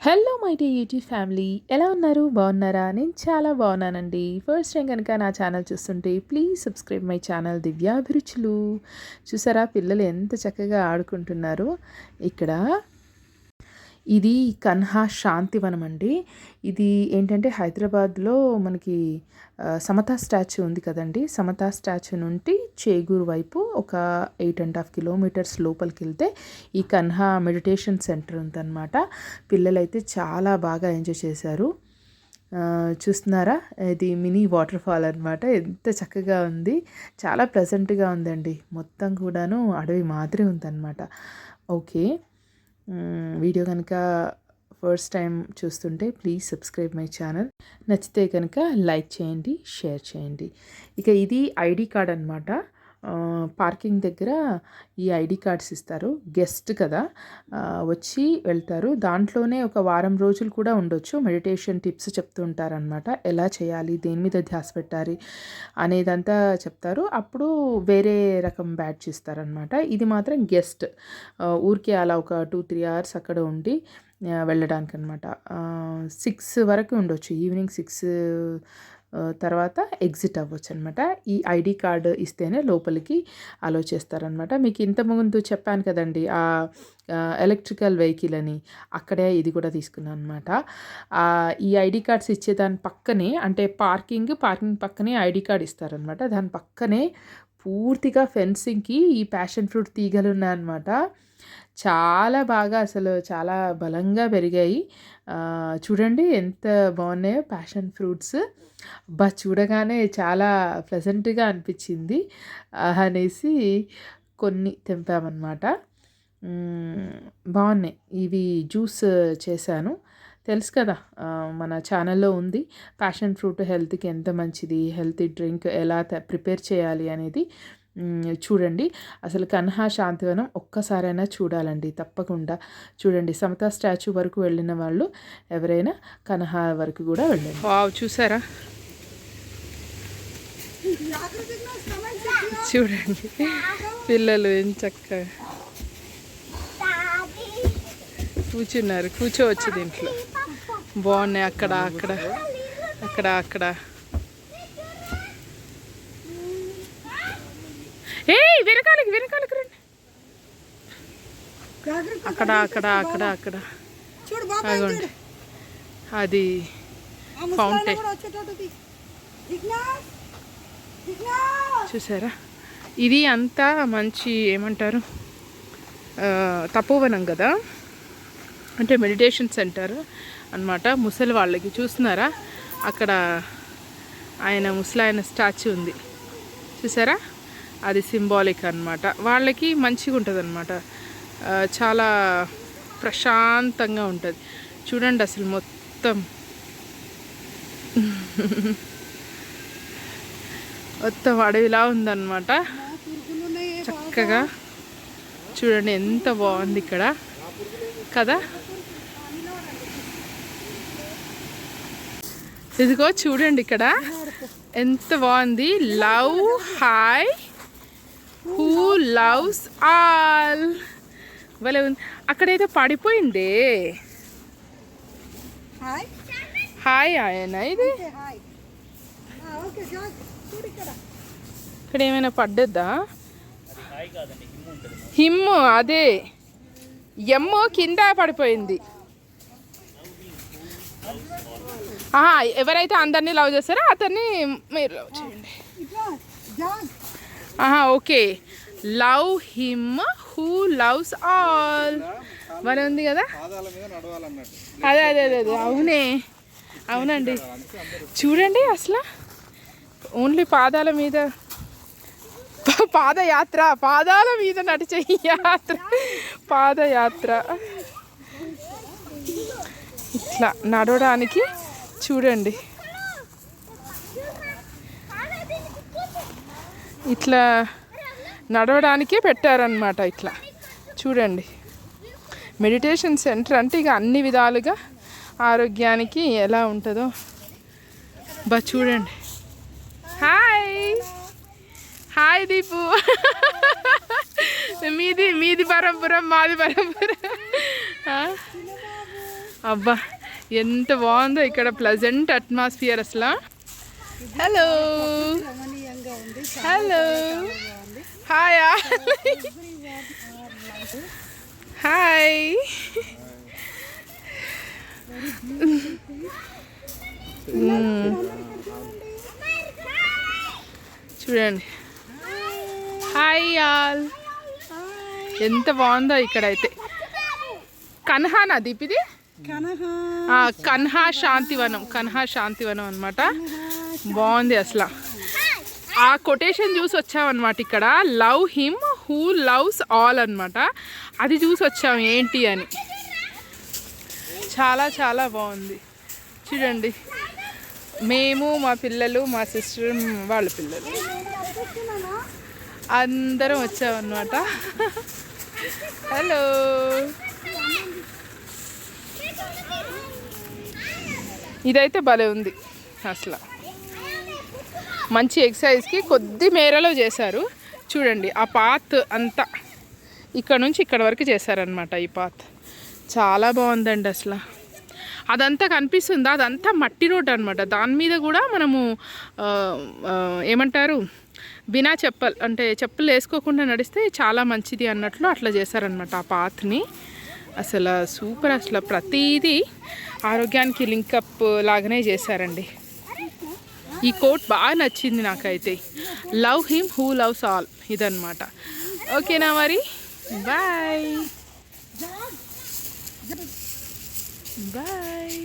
Hello my T YouTube family, ఎలా ఉన్నారు? బాగున్నారా? నేను చాలా బాగున్నానండి. ఫస్ట్ టైం కనుక నా ఛానల్ చూస్తుంటే ప్లీజ్ సబ్స్క్రైబ్ మై ఛానల్ దివ్యాభిరుచులు. చూసారా పిల్లలు ఎంత చక్కగా ఆడుకుంటున్నారు ఇక్కడ. ఇది కన్హా శాంతివనం అండి. ఇది ఏంటంటే హైదరాబాద్లో మనకి సమతా స్టాచ్యూ ఉంది కదండి. సమతా స్టాచ్యూ నుండి చేగూరు వైపు ఒక 8.5 కిలోమీటర్స్ లోపలికి వెళ్తే ఈ కన్హా మెడిటేషన్ సెంటర్ ఉందన్నమాట. పిల్లలైతే చాలా బాగా ఎంజాయ్ చేశారు. చూస్తున్నారా, ఇది మినీ వాటర్ ఫాల్ అనమాట. ఎంత చక్కగా ఉంది, చాలా ప్లెజెంట్గా ఉందండి. మొత్తం కూడాను అడవి మాదిరి ఉందన్నమాట. ఓకే, వీడియో కనుక ఫస్ట్ టైం చూస్తుంటే ప్లీజ్ సబ్స్క్రైబ్ మై ఛానల్. నచ్చితే కనుక లైక్ చేయండి, షేర్ చేయండి. ఇక ఇది ఐడి కార్డ్ అనమాట. పార్కింగ్ దగ్గర ఈ ఐడి కార్డ్స్ ఇస్తారు. గెస్ట్ కదా, వచ్చి వెళ్తారు. దాంట్లోనే ఒక వారం రోజులు కూడా ఉండొచ్చు. మెడిటేషన్ టిప్స్ చెప్తూ ఉంటారనమాట. ఎలా చేయాలి, దేని మీద ధ్యాస పెట్టాలి అనేదంతా చెప్తారు. అప్పుడు వేరే రకం బ్యాడ్జ్ ఇస్తారనమాట. ఇది మాత్రం గెస్ట్, ఊరికే అలా ఒక 2-3 అవర్స్ అక్కడ ఉండి వెళ్ళడానికి అనమాట. 6 వరకు ఉండొచ్చు. ఈవినింగ్ 6 తర్వాత ఎగ్జిట్ అవ్వచ్చు అనమాట. ఈ ఐడి కార్డు ఇస్తేనే లోపలికి అలో చేస్తారనమాట. మీకు ఇంతకుముందు చెప్పాను కదండి ఆ ఎలక్ట్రికల్ వెహికల్ అని, అక్కడే ఇది కూడా తీసుకున్నాను అనమాట. ఈ ఐడి కార్డ్స్ ఇచ్చేదాని పక్కనే, అంటే పార్కింగ్ పక్కనే ఐడి కార్డ్ ఇస్తారనమాట. దాని పక్కనే పూర్తిగా ఫెన్సింగ్కి ఈ ప్యాషన్ ఫ్రూట్ తీగలు ఉన్నాయన్నమాట. చాలా బాగా, అసలు చాలా బలంగా పెరిగాయి. చూడండి ఎంత బాగున్నాయో ప్యాషన్ ఫ్రూట్స్. చూడగానే చాలా ప్లెజెంట్గా అనిపించింది అనేసి కొన్ని తెంపామన్నమాట. బాగున్నాయి. ఇవి జ్యూస్ చేశాను, తెలుసు కదా, మన ఛానల్లో ఉంది. ప్యాషన్ ఫ్రూట్ హెల్త్కి ఎంత మంచిది, హెల్తీ డ్రింక్ ఎలా ప్రిపేర్ చేయాలి అనేది చూడండి. అసలు కన్హా శాంతివనం ఒక్కసారైనా చూడాలండి, తప్పకుండా చూడండి. సమతా స్టాచ్యూ వరకు వెళ్ళిన వాళ్ళు ఎవరైనా కన్హా వరకు కూడా వెళ్ళండి. వావ్, చూసారా, చూడండి పిల్లలు ఏం చక్కగా కూర్చున్నారు. కూర్చోవచ్చు దీంట్లో, బాగున్నాయి. అక్కడ అక్కడ అక్కడ అక్కడ వెనకాలకి రండి. అక్కడ అక్కడ అక్కడ అక్కడ అదిగోండి, అది ఫౌంటైన్ చూసారా. ఇది అంతా మంచి ఏమంటారు, తపోవనం కదా, అంటే మెడిటేషన్ సెంటర్ అన్నమాట. ముసలి వాళ్ళకి చూస్తున్నారా, అక్కడ ముసలాయన స్టాచ్యూ ఉంది చూసారా, అది సింబాలిక్ అన్నమాట. వాళ్ళకి మంచిగా ఉంటుంది అన్నమాట, చాలా ప్రశాంతంగా ఉంటుంది. చూడండి అసలు మొత్తం మొత్తం అడవిలా ఉందన్నమాట. చక్కగా చూడండి ఎంత బాగుంది ఇక్కడ కదా. ఇదిగో చూడండి ఇక్కడ ఎంత బాగుంది. Love high who loves all. భలే ఉంది. అక్కడేదో పడిపోయిందే. హాయ్ ఆయన, ఇది ఇక్కడ ఏమైనా పడ్డద్దా? హిమ్, అదే ఎమ్మో కింద పడిపోయింది. ఎవరైతే అందరినీ లవ్ చేస్తారో అతన్ని మీరు లవ్ చేయండి. Okay, love him who loves all. భలే ఉంది కదా. అదే అదే అదే అదే అవునండి. చూడండి అసలు ఓన్లీ పాదాల మీద పాదాల మీద నడిచే యాత్ర, పాదయాత్ర. ఇట్లా నడవడానికి చూడండి, ఇట్లా నడవడానికే పెట్టారనమాట. ఇట్లా చూడండి, మెడిటేషన్ సెంటర్ అంటే ఇక అన్ని విధాలుగా ఆరోగ్యానికి ఎలా ఉంటుందో చూడండి. హాయ్ దీపు. మీది పరంపురం, మాది పరంపురం. అబ్బా ఎంత బాగుందో ఇక్కడ, ప్లెజెంట్ అట్మాస్ఫియర్ అసలు. Hello hello hi hi. చూడండి, హాయ్ ఆల్. ఎంత బాగుందో ఇక్కడైతే. కన్హానా దీప్ ఇది? కన్హా శాంతివనం, కన్హా శాంతివనం అనమాట. బాగుంది అసలు. ఆ కొటేషన్ చూసి వచ్చామన్నమాట ఇక్కడ, love him who loves all అనమాట. అది చూసి వచ్చాం ఏంటి అని. చాలా చాలా బాగుంది. చూడండి, మేము, మా పిల్లలు, మా సిస్టర్, వాళ్ళ పిల్లలు అందరం వచ్చామన్నమాట. హలో. ఇదైతే భలే ఉంది అసలు. మంచి ఎక్సర్సైజ్కి కొద్ది మేరలో చేశారు. చూడండి, ఆ పాత్ అంతా ఇక్కడ నుంచి ఇక్కడ వరకు చేశారనమాట. ఈ పాత్ చాలా బాగుందండి అసలు. అదంతా కనిపిస్తుందా, అదంతా మట్టి రోడ్ అనమాట. దాని మీద కూడా మనము ఏమంటారు, బినా చెప్పల్ అంటే చెప్పులు వేసుకోకుండా నడిస్తే చాలా మంచిది అన్నట్లు అట్లా చేశారనమాట ఆ పాత్ని. అసలు సూపర్. అసలు ప్రతిదీ ఆరోగ్యానికి లింకప్ లాగానే చేశారండి. ఈ కోట్ బాగా నచ్చింది నాకైతే, love him who loves all, ఇదన్నమాట. ఓకేనా మరి, బాయ్ బాయ్.